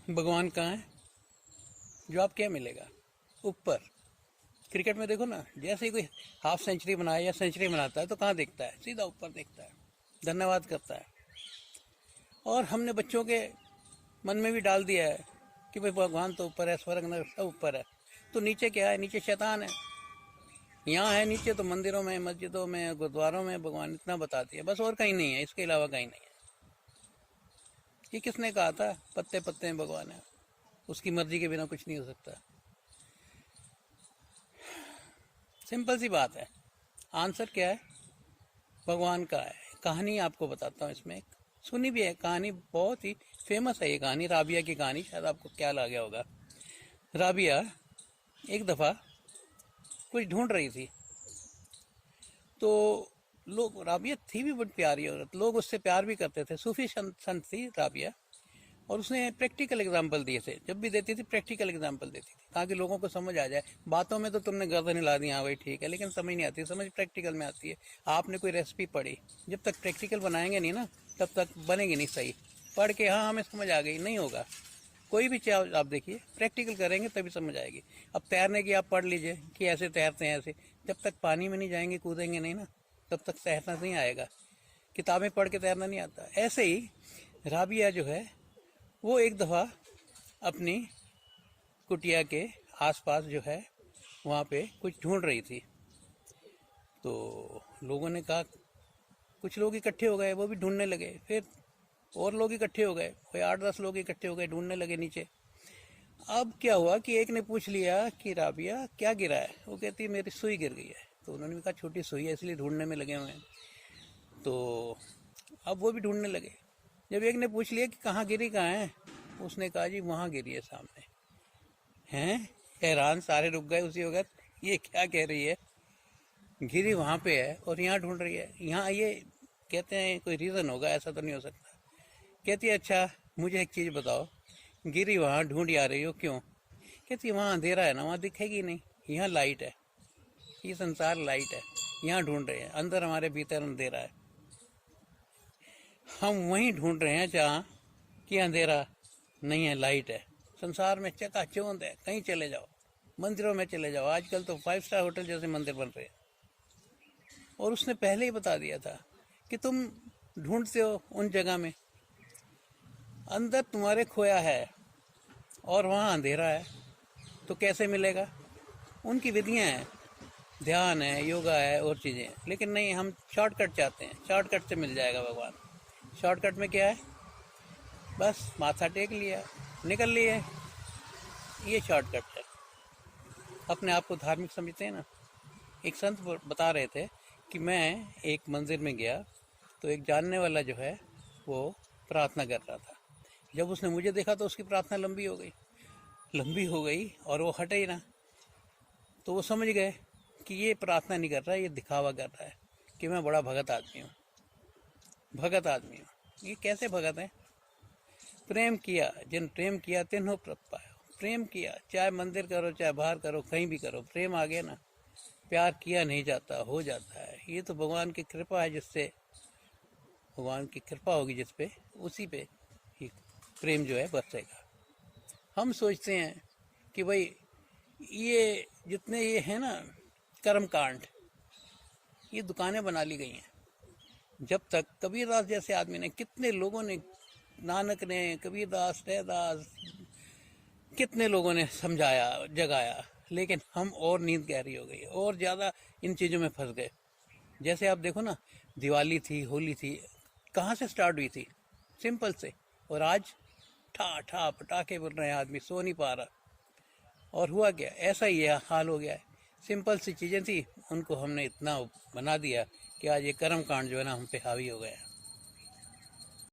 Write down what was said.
भगवान कहाँ है? जवाब क्या मिलेगा? ऊपर। क्रिकेट में देखो ना, जैसे ही कोई हाफ सेंचुरी बनाए या सेंचुरी बनाता है तो कहाँ देखता है? सीधा ऊपर देखता है, धन्यवाद करता है। और हमने बच्चों के मन में भी डाल दिया है कि भाई भगवान तो ऊपर है, स्वर्ग नरक सब ऊपर है। तो नीचे क्या है? नीचे शैतान है। यहाँ है नीचे तो मंदिरों में, मस्जिदों में, गुरुद्वारों में भगवान इतना बता दिया, बस और कहीं नहीं है, इसके अलावा कहीं नहीं है। ये किसने कहा था पत्ते पत्ते में भगवान है? उसकी मर्जी के बिना कुछ नहीं हो सकता। सिंपल सी बात है। आंसर क्या है? भगवान का है। कहानी आपको बताता हूँ, इसमें एक सुनी भी है कहानी, बहुत ही फेमस है ये कहानी, राबिया की कहानी। शायद आपको ख्याल आ गया होगा। राबिया एक दफा कुछ ढूंढ रही थी, तो लोग, राबिया थी भी बड़ी प्यारी औरत, लोग उससे प्यार भी करते थे। सूफी संत थी राबिया, और उसने प्रैक्टिकल एग्जाम्पल दिए थे। जब भी देती थी प्रैक्टिकल एग्जाम्पल देती थी, ताकि लोगों को समझ आ जाए। बातों में तो तुमने गर्दन हिला दी, हाँ भाई ठीक है, लेकिन समझ नहीं आती। समझ प्रैक्टिकल में आती है। आपने कोई रेसिपी पढ़ी, जब तक प्रैक्टिकल बनाएंगे नहीं ना, तब तक बनेगी नहीं सही। पढ़ के हाँ हमें समझ आ गई, नहीं होगा। कोई भी चीज आप देखिए, प्रैक्टिकल करेंगे तभी समझ आएगी। अब तैरने की आप पढ़ लीजिए कि ऐसे तैरते हैं ऐसे, जब तक पानी में नहीं जाएंगे, कूदेंगे नहीं ना, तब तक तैरना नहीं आएगा। किताबें पढ़ के तैरना नहीं आता। ऐसे ही राबिया जो है, वो एक दफ़ा अपनी कुटिया के आसपास जो है वहाँ पे कुछ ढूंढ रही थी। तो लोगों ने कहा, कुछ लोग इकट्ठे हो गए, वो भी ढूंढने लगे। फिर और लोग इकट्ठे हो गए, कोई 8-10 लोग इकट्ठे हो गए, ढूंढने लगे नीचे। अब क्या हुआ कि एक ने पूछ लिया कि राबिया क्या गिरा है? वो कहती है मेरी सुई गिर गई है। तो उन्होंने भी कहा छोटी सुई है इसलिए ढूंढने में लगे हुए हैं। तो अब वो भी ढूंढने लगे। जब एक ने पूछ लिया कि कहाँ गिरी, कहाँ है? उसने कहा जी वहाँ गिरी है सामने। हैं? हैरान सारे रुक गए उसी वक्त, ये क्या कह रही है? गिरी वहाँ पे है और यहाँ ढूंढ रही है। यहाँ ये कहते हैं कोई रीज़न होगा, ऐसा तो नहीं हो सकता। कहती है अच्छा मुझे एक चीज़ बताओ, गिरी वहाँ ढूंढ आ रही हो क्यों? कहती है वहाँ अंधेरा है ना, वहाँ दिखेगी नहीं, यहाँ लाइट है, ये संसार लाइट है, यहाँ ढूंढ रहे हैं, अंदर हमारे भीतर अंधेरा है। हम वहीं ढूंढ रहे हैं जहाँ कि अंधेरा नहीं है, लाइट है। संसार में चकाचौंध है, कहीं चले जाओ, मंदिरों में चले जाओ, आजकल तो 5 स्टार होटल जैसे मंदिर बन रहे हैं। और उसने पहले ही बता दिया था कि तुम ढूंढते हो उन जगह में, अंदर तुम्हारे खोया है और वहाँ अंधेरा है, तो कैसे मिलेगा? उनकी विधियाँ हैं, ध्यान है, योगा है और चीज़ें हैं। लेकिन नहीं, हम शॉर्टकट चाहते हैं, शॉर्टकट से मिल जाएगा भगवान। शॉर्टकट में क्या है? बस माथा टेक लिया, निकल लिए, ये शॉर्टकट है। अपने आप को धार्मिक समझते हैं ना। एक संत बता रहे थे कि मैं एक मंदिर में गया, तो एक जानने वाला जो है वो प्रार्थना कर रहा था। जब उसने मुझे देखा तो उसकी प्रार्थना लंबी हो गई और वो हटे ही ना। तो वो समझ गए कि ये प्रार्थना नहीं कर रहा है, ये दिखावा कर रहा है कि मैं बड़ा भगत आदमी हूँ, भगत आदमी हूँ। ये कैसे भगत है? प्रेम किया जिन प्रेम किया तिन्हों प्रत पायो। प्रेम किया, चाहे मंदिर करो चाहे बाहर करो, कहीं भी करो, प्रेम आ गया ना, प्यार किया नहीं जाता, हो जाता है। ये तो भगवान की कृपा है, जिससे भगवान की कृपा होगी जिस पे, उसी पे ही प्रेम जो है बरसेगा। हम सोचते हैं कि भाई ये जितने ये है ना कर्म कांड, ये दुकानें बना ली गई हैं। जब तक कबीरदास जैसे आदमी ने, कितने लोगों ने, नानक ने, कबीरदास, रैदास, कितने लोगों ने समझाया, जगाया, लेकिन हम और नींद गहरी हो गई, और ज़्यादा इन चीज़ों में फंस गए। जैसे आप देखो ना, दिवाली थी, होली थी, कहाँ से स्टार्ट हुई थी? सिंपल से। और आज ठा ठा पटाखे बुल रहे हैं, आदमी सो नहीं पा रहा। और हुआ क्या? ऐसा ही हाल हो गया है। सिंपल सी चीज़ें थी, उनको हमने इतना बना दिया कि आज ये कर्म कांड जो है ना हम पे हावी हो गए हैं।